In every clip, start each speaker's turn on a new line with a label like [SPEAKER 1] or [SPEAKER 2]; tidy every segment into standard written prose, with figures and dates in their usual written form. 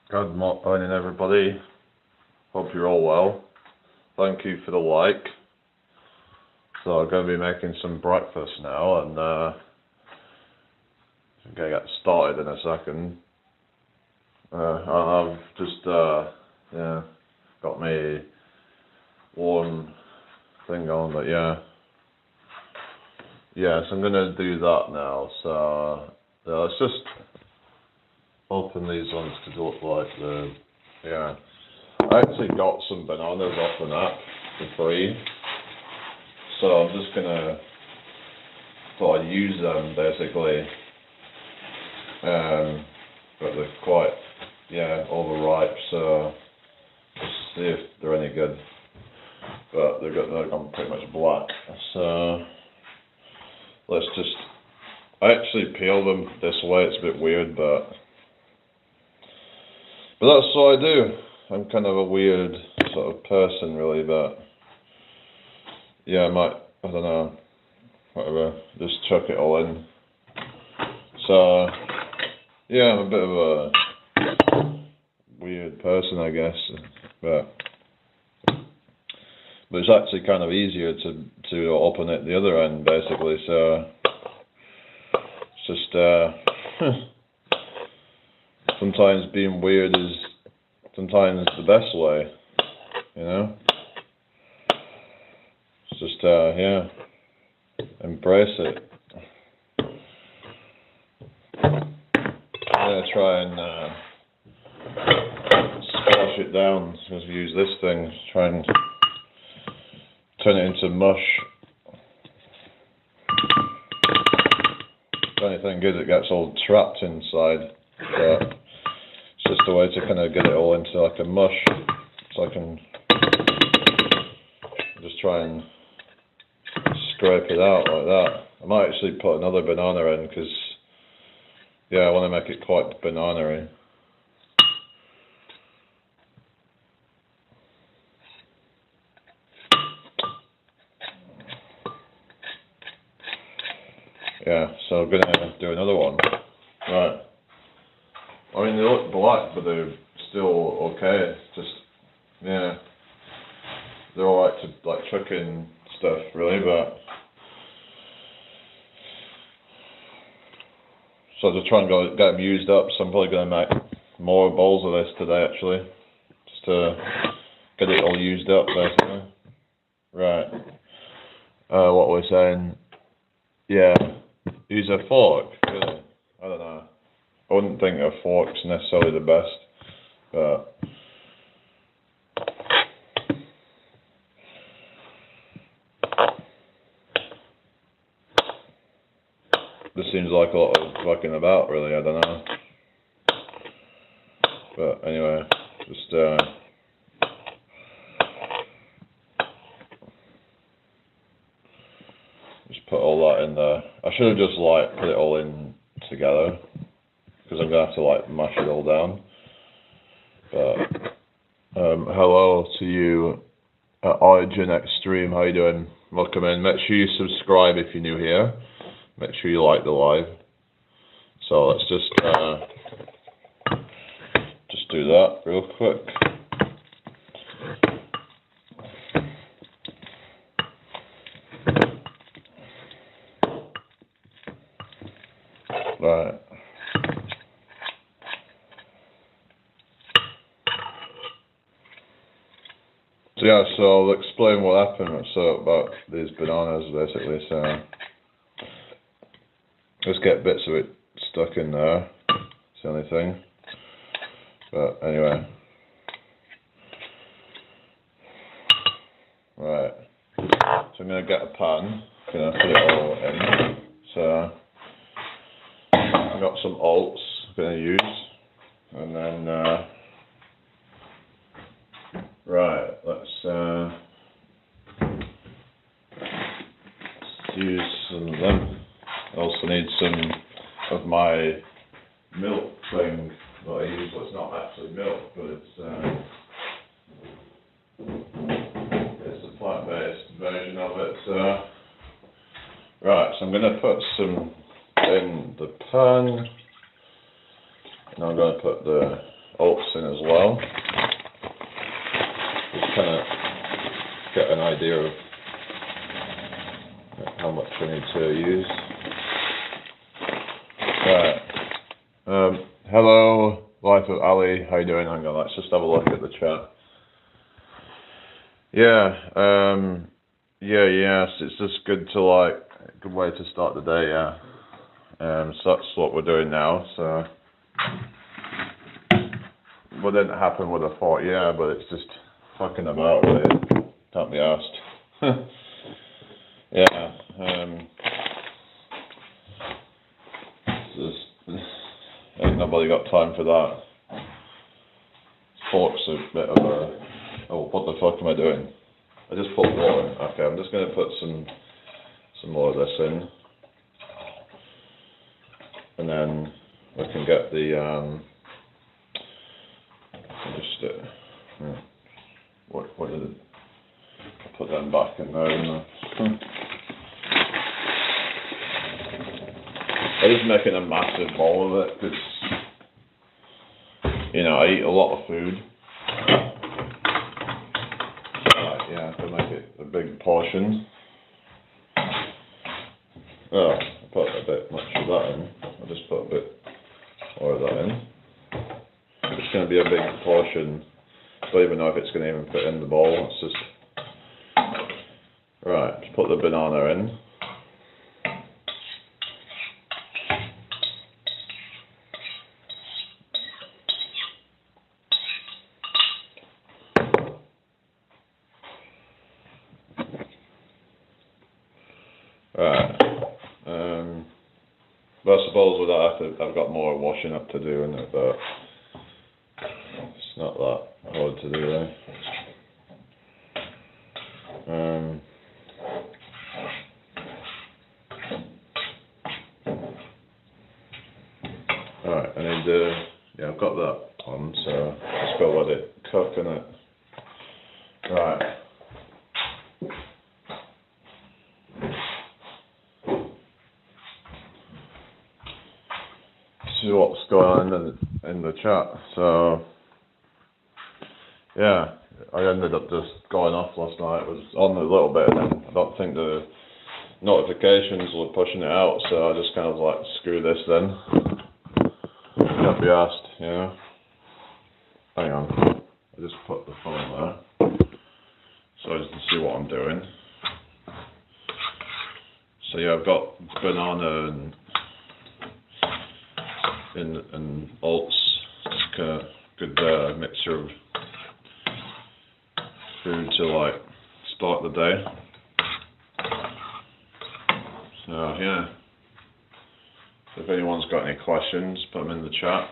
[SPEAKER 1] Good morning, everybody. Hope you're all well. Thank you for the like. So I'm going to be making some breakfast now, and I'm going to get started in a second. I've just got me one thing on, but so I'm going to do that now. So let's just open these ones to look like I actually got some bananas off an app for free, so I'm just gonna thought I'd use them basically, but they're quite overripe, so just see if they're any good. But they're gone pretty much black, so let's just. I actually peel them this way. It's a bit weird, but that's what I do. I'm kind of a weird sort of person, really, but I don't know, whatever, just chuck it all in. So, I'm a bit of a weird person, I guess, but it's actually kind of easier to open it the other end, basically, so it's just, sometimes being weird is sometimes the best way, you know? It's just, embrace it. I'm going to try and squash it down, so I'll use this thing, try and turn it into mush. The only thing is it gets all trapped inside, but it's just a way to kind of get it all into like a mush, so I can just try and scrape it out like that. I might actually put another banana in because, I want to make it quite banana-y. So I'm going to do another one. Right. I mean, they look black, but they're still okay. Just, they're alright to like chuck in stuff, really, but so I'll just try and get them used up. So I'm probably going to make more bowls of this today, actually, just to get it all used up, basically. Right. What we're saying? Use a fork. Really? I don't know. I wouldn't think a fork's necessarily the best, but this seems like a lot of fucking about, really. I don't know. But anyway, just put all that in there. I should have just put it all in together, because I'm gonna have to mash it all down. But hello to you, Origin Extreme. How you doing? Welcome in. Make sure you subscribe if you're new here. Make sure you like the live. So let's just do that real quick. Right. So I'll explain what happened about these bananas, basically. So let's get bits of it stuck in there. It's the only thing. But anyway. Right. So I'm going to get a pan. I'm going to put it all in. So I've got some oats I'm going to use. And then let's use some of them. I also need some of my milk thing that I use. Well, it's not actually milk, but it's a plant-based version of it. So I'm going to put some in the pan, and I'm going to put the oats in as well. Just kind of get an idea of how much I need to use. Right. Hello, Life of Ali. How you doing? Hang on, let's just have a look at the chat. Yes, it's just good to good way to start the day, yeah. So that's what we're doing now, so what didn't happen would have thought, yeah, but it's just fucking about really, can't be asked. Yeah, ain't nobody got time for that. Fork's a bit of a, oh, what the fuck am I doing? I just put water in. Okay, I'm just going to put some more of this in. And then we can get the, what did it, I'll put them back in there, didn't I? I'm just making a massive bowl of it, because, you know, I eat a lot of food. Yeah, to make it a big portion. Oh, I put a bit much of that in. I'll just put a bit more of that in. It's going to be a big portion. I don't even know if it's going to even fit in the bowl. It's just... Right, just put the banana in. Right. But I suppose with that, I've got more washing up to do in it, but it's not that hard to do, really. Alright, I need yeah, I've got that on, so just go let it cook in it. Right. See what's going on in the chat. So, yeah, I ended up just going off last night. It was on a little bit, and then I don't think the notifications were pushing it out, so I just kind of like, screw this then. Can't be asked, you know. Hang on, I just put the phone there, so I can see what I'm doing. So yeah, I've got banana and oats, like a good mixture of food to like start the day. So yeah, so if anyone's got any questions, put them in the chat.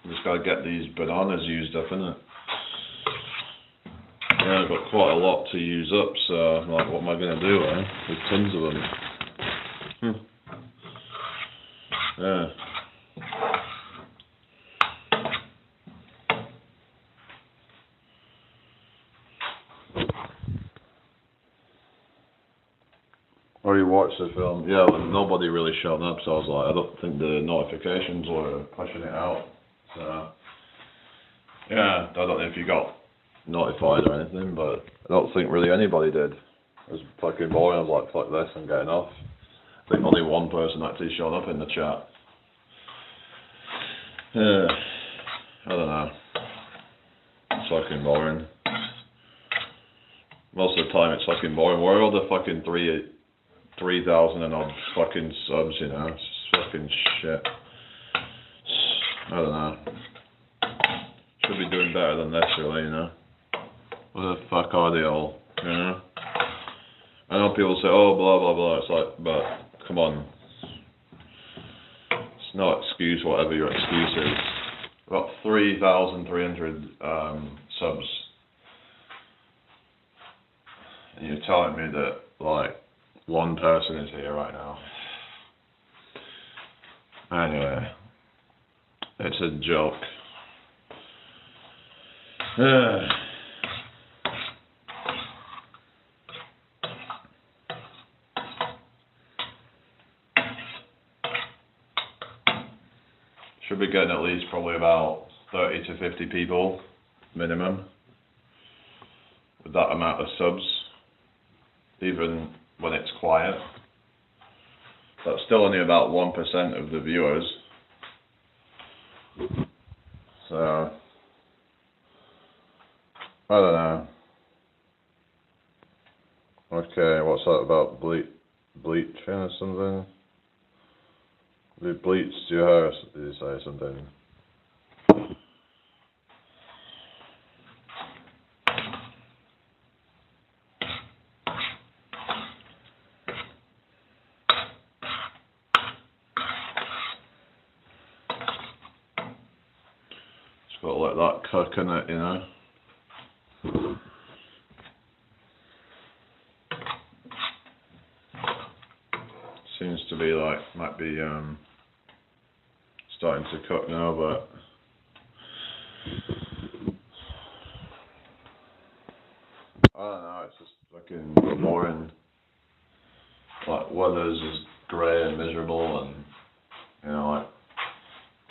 [SPEAKER 1] Just gotta get these bananas used up, innit? Yeah, I've got quite a lot to use up, so I'm like, what am I gonna do, eh? There's tons of them. Yeah. Or you watched the film? Yeah, well, nobody really showed up, so I was like, I don't think the notifications were pushing it out. So, yeah, I don't know if you got notified or anything, but I don't think really anybody did. It was fucking boring. I was like, fuck this, I'm getting off. I think only one person actually showed up in the chat. Yeah, I don't know. It's fucking boring. Most of the time it's fucking boring. Where are all the fucking 3,000 and odd fucking subs, you know? It's just fucking shit. I don't know. Should be doing better than this, really, you know? What the fuck are they all, you know? I know people say, oh, blah, blah, blah. It's like, but, come on. It's no excuse, whatever your excuse is. About 3,300 subs. And you're telling me that, like, one person is here right now. Anyway. It's a joke. should be getting at least probably about 30 to 50 people minimum with that amount of subs, even when it's quiet. That's still only about 1% of the viewers. So I don't know. Okay, what's that about bleaching or something? We bleached your hair, did you say something? Just gotta let that cook in it, you know. Seems to be like, might be starting to cook now, but I don't know, it's just fucking boring. Like, weather's just grey and miserable, and you know, like,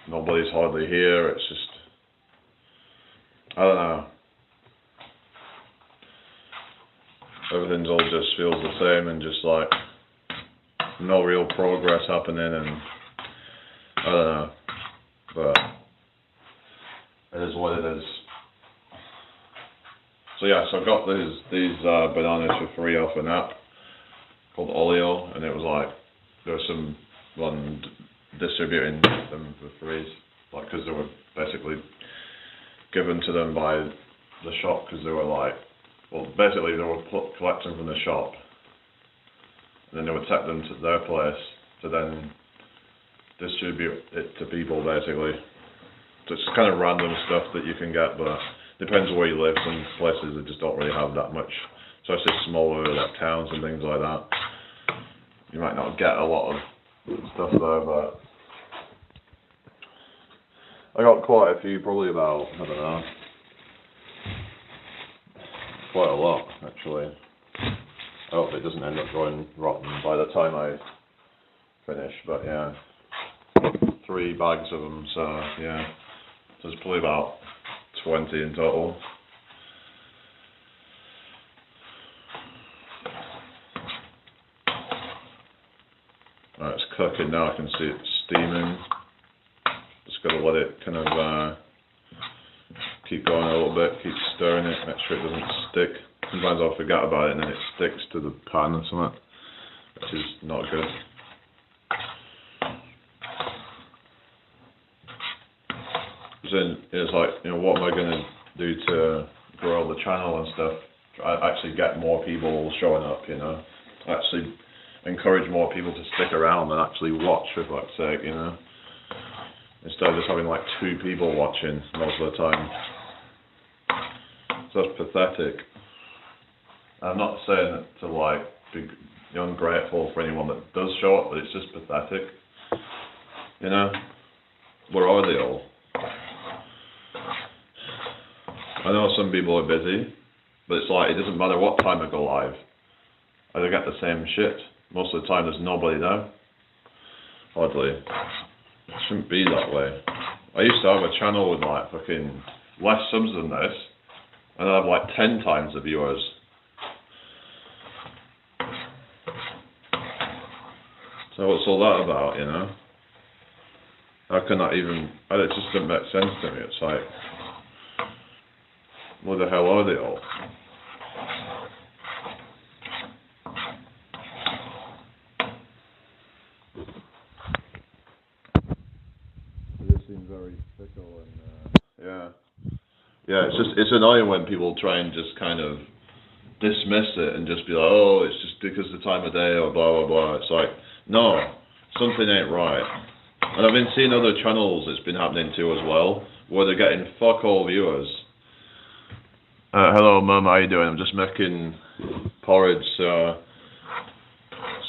[SPEAKER 1] nobody's hardly here. It's just, I don't know. Everything's all just feels the same, and just like no real progress happening, and I don't know, but it is what it is. So yeah, so I got these bananas for free off an app called Oatmeal, and it was like there was some one distributing them for free, like because they were basically given to them by the shop, because they were like, well, basically they were collecting from the shop, and then they would take them to their place to then distribute it to people, basically. So it's kind of random stuff that you can get, but depends where you live. Some places that just don't really have that much, especially smaller like towns and things like that. You might not get a lot of stuff there, but I got quite a few, probably about, I don't know, quite a lot actually. I hope it doesn't end up going rotten by the time I finish, but yeah, 3 bags of them, so yeah, there's probably about 20 in total. Alright, it's cooking now, I can see it steaming. Just gotta let it kind of keep going a little bit, keep stirring it, make sure it doesn't stick. Sometimes I'll forget about it and then it sticks to the pan or something, which is not good. Then it's like, you know, what am I going to do to grow the channel and stuff? Actually get more people showing up, you know. Actually encourage more people to stick around and actually watch, for fuck's sake, you know. Instead of just having like 2 people watching most of the time. So that's pathetic. I'm not saying it to like be ungrateful for anyone that does show up, but it's just pathetic. You know? Where are they all? I know some people are busy, but it's like, it doesn't matter what time I go live. I get the same shit. Most of the time there's nobody there. Hardly. It shouldn't be that way. I used to have a channel with like fucking less subs than this, and I have like 10 times the viewers. So what's all that about, you know? How can that even, it just doesn't make sense to me. It's like, what the hell are they all? They just seem very fickle and, yeah. Yeah, it's annoying when people try and just kind of dismiss it and just be like, oh, it's just because of the time of day or blah, blah, blah. It's like, no, something ain't right. And I've been seeing other channels it's been happening to as well, where they're getting fuck all viewers. Hello Mum, how you doing? I'm just making porridge. So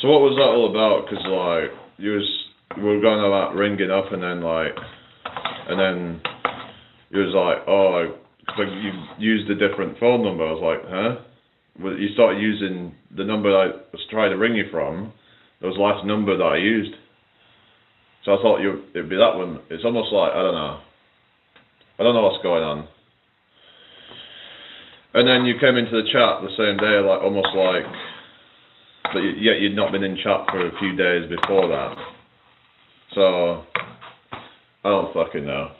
[SPEAKER 1] what was that all about? Because like, we were going about ringing up and then you was like, oh, cause you used a different phone number. I was like, huh? Well, you started using the number I was trying to ring you from. It was the last number that I used. So I thought it'd be that one. It's almost like, I don't know what's going on. And then you came into the chat the same day, like almost like, but yet you'd not been in chat for a few days before that. So I don't fucking know.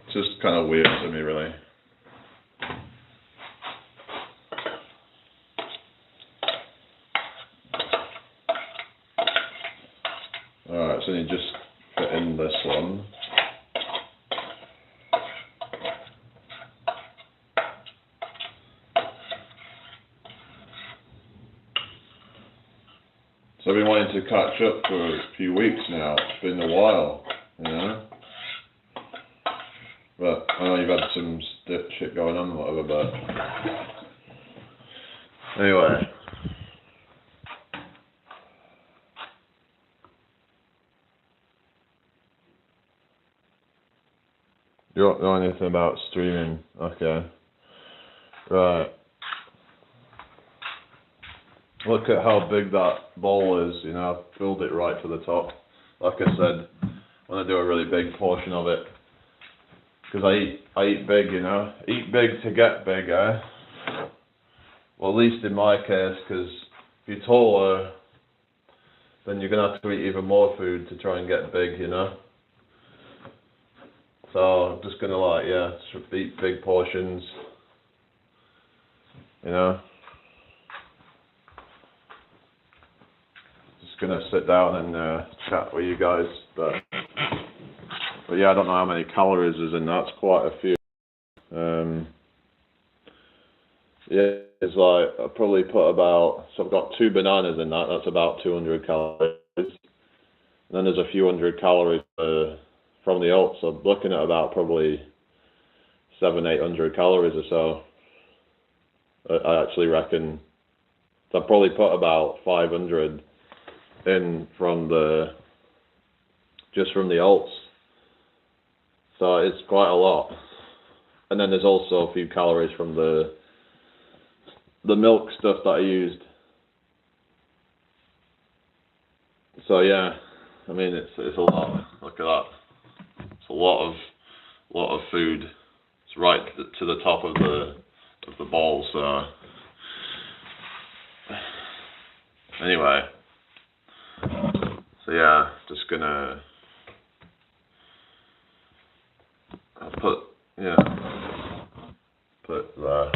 [SPEAKER 1] It's just kind of weird to me, really. Alright, so you just fit in this one. So I've been wanting to catch up for a few weeks now. It's been a while, you know. But I know you've had some shit going on, whatever, but anyway. You don't know anything about streaming? Okay. Right. Look at how big that bowl is, you know, I've filled it right to the top. Like I said, I want to do a really big portion of it. Because I eat big, you know. Eat big to get big, eh? Well, at least in my case, because if you're taller, then you're going to have to eat even more food to try and get big, you know. So I'm just going to like, yeah, eat big portions, you know. Just going to sit down and chat with you guys, but yeah, I don't know how many calories is in that. It's quite a few. Yeah, it's like I probably put about, so I've got 2 bananas in that. That's about 200 calories. And then there's a few hundred calories from the oats. So I'm looking at about probably 700-800 calories or so. I actually reckon. So I probably put about 500 in from just from the oats. So it's quite a lot. And then there's also a few calories from the milk stuff that I used. So yeah, I mean it's a lot. Look at that. It's a lot of food. It's right to the top of the bowl. So anyway, so yeah, just gonna. I'll put there.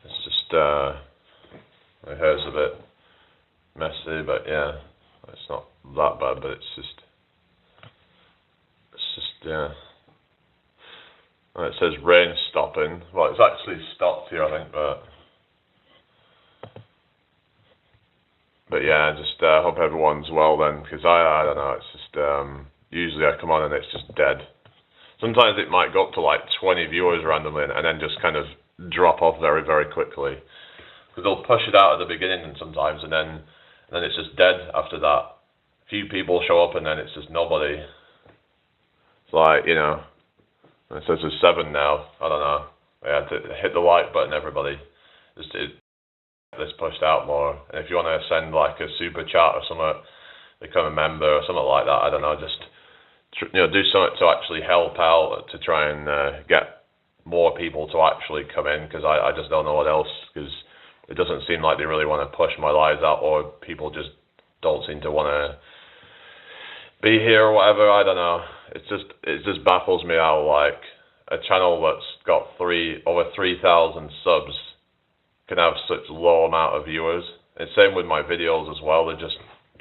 [SPEAKER 1] It's just my hair's a bit messy, but yeah, it's not that bad. But it's just yeah. Well, it says rain stopping. Well, it's actually stopped here, I think, but yeah, just hope everyone's well then, because I don't know. It's just usually I come on and it's just dead. Sometimes it might go up to like 20 viewers randomly and then just kind of drop off very, very quickly. Because they'll push it out at the beginning and sometimes, and then it's just dead after that. A few people show up and then it's just nobody. It's like, you know, it says there's 7 now. I don't know. I had to hit the like button, everybody. Just this pushed out more. And if you want to send like a super chat or something, become a member or something like that, I don't know, just do something to actually help out to try and get more people to actually come in, because I just don't know what else, because it doesn't seem like they really want to push my lives out, or people just don't seem to want to be here or whatever. I don't know. It just baffles me how like a channel that's got over 3,000 subs can have such low amount of viewers. And same with my videos as well. They're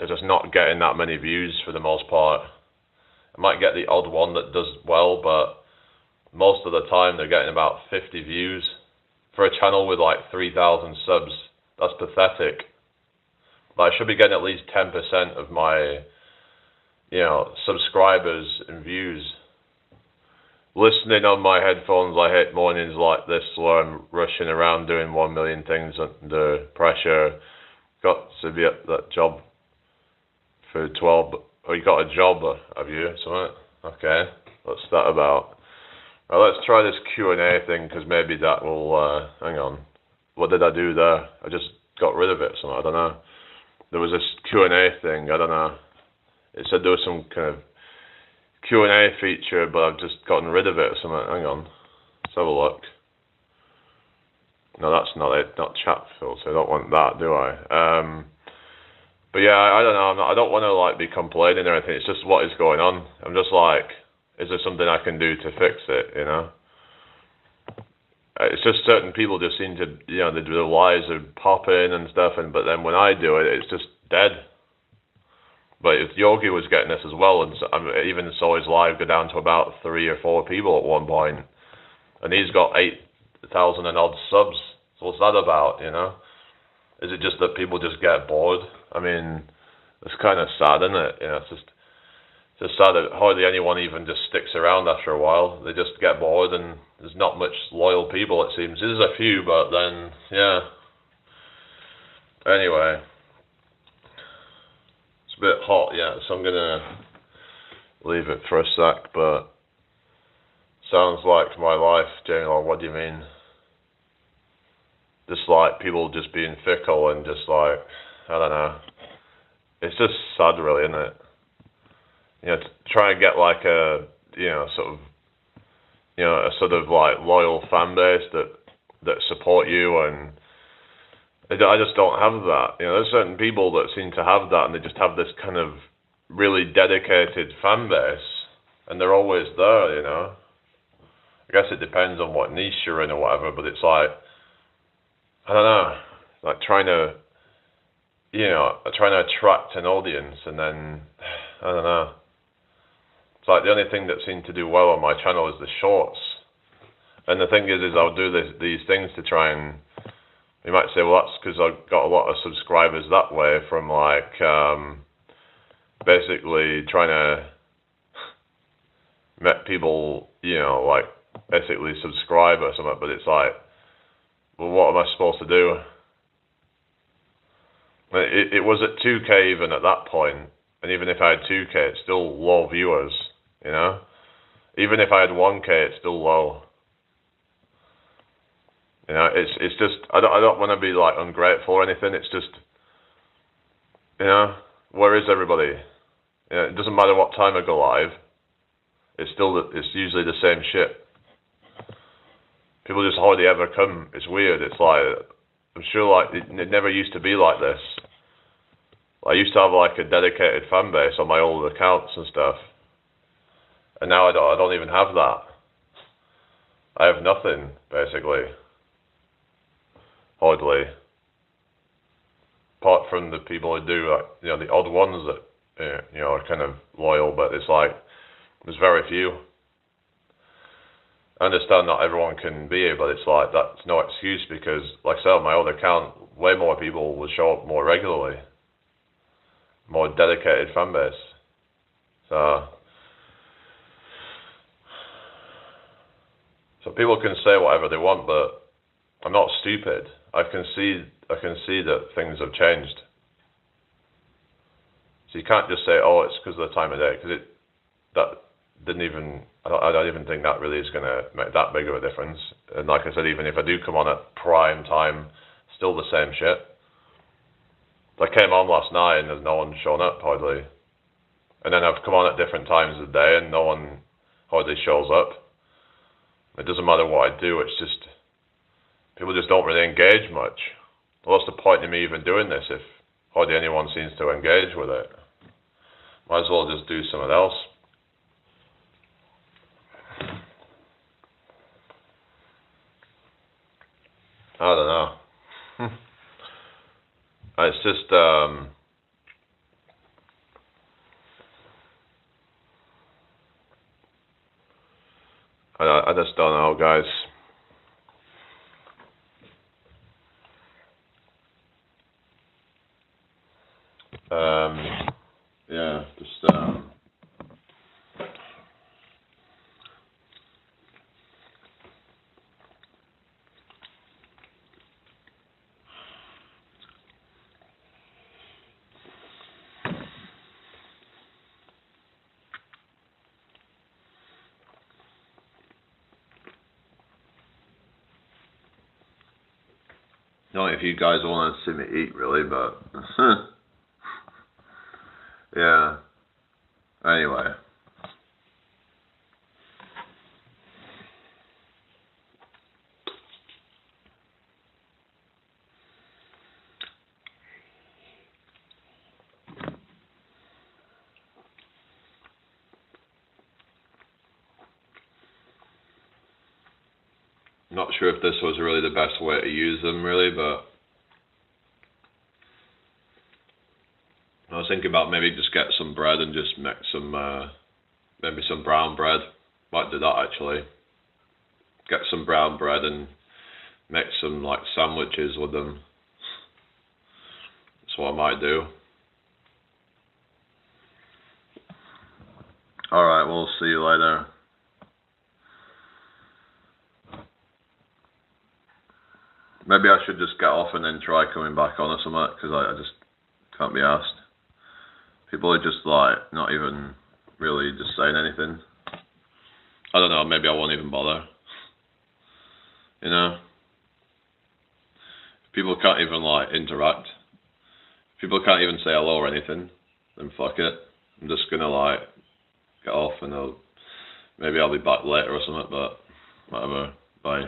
[SPEAKER 1] just not getting that many views for the most part. I might get the odd one that does well, but most of the time they're getting about 50 views. For a channel with like 3,000 subs, that's pathetic. Like, I should be getting at least 10% of my, subscribers and views. Listening on my headphones, I hate mornings like this where I'm rushing around doing 1 million things under pressure. Got to be at that job for 12. Oh, you got a job, have you? Something? Okay. What's that about? Well, let's try this Q&A thing, because maybe that will... hang on. What did I do there? I just got rid of it. So I don't know. There was this Q&A thing. I don't know. It said there was some kind of Q&A feature, but I've just gotten rid of it or something. Hang on. Let's have a look. No, that's not it. Not chat filter. I don't want that, do I? But yeah, I don't know. I don't want to like be complaining or anything. It's just what is going on. I'm just like, is there something I can do to fix it? You know? It's just certain people just seem to, you know, the lies are popping and stuff, but then when I do it, it's just dead. But if Yogi was getting this as well, and so, even saw his live go down to about 3 or 4 people at one point, and he's got 8,000 and odd subs. So what's that about, you know? Is it just that people just get bored? I mean, it's kind of sad, isn't it? You know, it's just sad that hardly anyone even just sticks around after a while. They just get bored, and there's not much loyal people, it seems. There's a few, but then, yeah. Anyway. It's a bit hot, yeah, so I'm going to leave it for a sec, but sounds like my life, Jamie. What do you mean? Just like people just being fickle and just like, I don't know. It's just sad, really, isn't it? You know, to try and get like a, you know, a sort of like loyal fan base that support you, and I just don't have that. You know, there's certain people that seem to have that, and they just have this kind of really dedicated fan base, and they're always there, you know. I guess it depends on what niche you're in or whatever, but it's like, I don't know, like trying to attract an audience, and then, I don't know. It's like the only thing that seemed to do well on my channel is the shorts. And the thing is I'll do these things to try and, you might say, well, that's because I've got a lot of subscribers that way from like, basically trying to make people, you know, like basically subscribe or something, but it's like, well, what am I supposed to do? It was at 2K even at that point, and even if I had 2K, it's still low viewers, you know? Even if I had 1K, it's still low. You know, it's just, I don't want to be like ungrateful or anything. It's just, you know, where is everybody? You know, it doesn't matter what time I go live. It's usually the same shit. People just hardly ever come. It's weird. It's like, I'm sure like it never used to be like this. I used to have like a dedicated fan base on my old accounts and stuff, and now I don't even have that. I have nothing basically. Hardly. Apart from the people who do, like, you know, the odd ones that, you know, are kind of loyal, but it's like, there's very few. I understand not everyone can be here, but it's like, that's no excuse, because, like I said, on my old account, way more people will show up more regularly. More dedicated fan base. So people can say whatever they want, but I'm not stupid. I can see that things have changed. So you can't just say, oh, it's because of the time of day, because I don't even think that really is going to make that big of a difference. And like I said, even if I do come on at prime time, still the same shit. I came on last night and there's no one shown up hardly. And then I've come on at different times of the day and no one hardly shows up. It doesn't matter what I do, it's just, people just don't really engage much. What's the point in me even doing this if hardly anyone seems to engage with it? Might as well just do something else. I don't know. It's just, I just don't know, guys. Yeah, just, Not if you guys want to see me eat, really, but yeah. Anyway. Not sure if this was really the best way to use them, really, but I was thinking about maybe just get some bread and just make some, maybe some brown bread. Might do that actually. Get some brown bread and make some like sandwiches with them. That's what I might do. Alright, we'll see you later. Maybe I should just get off and then try coming back on or something, because I just can't be asked. People are just like not even really just saying anything. I don't know, maybe I won't even bother. You know? People can't even like interact. People can't even say hello or anything. Then fuck it. I'm just gonna like get off and maybe I'll be back later or something, but whatever. Bye.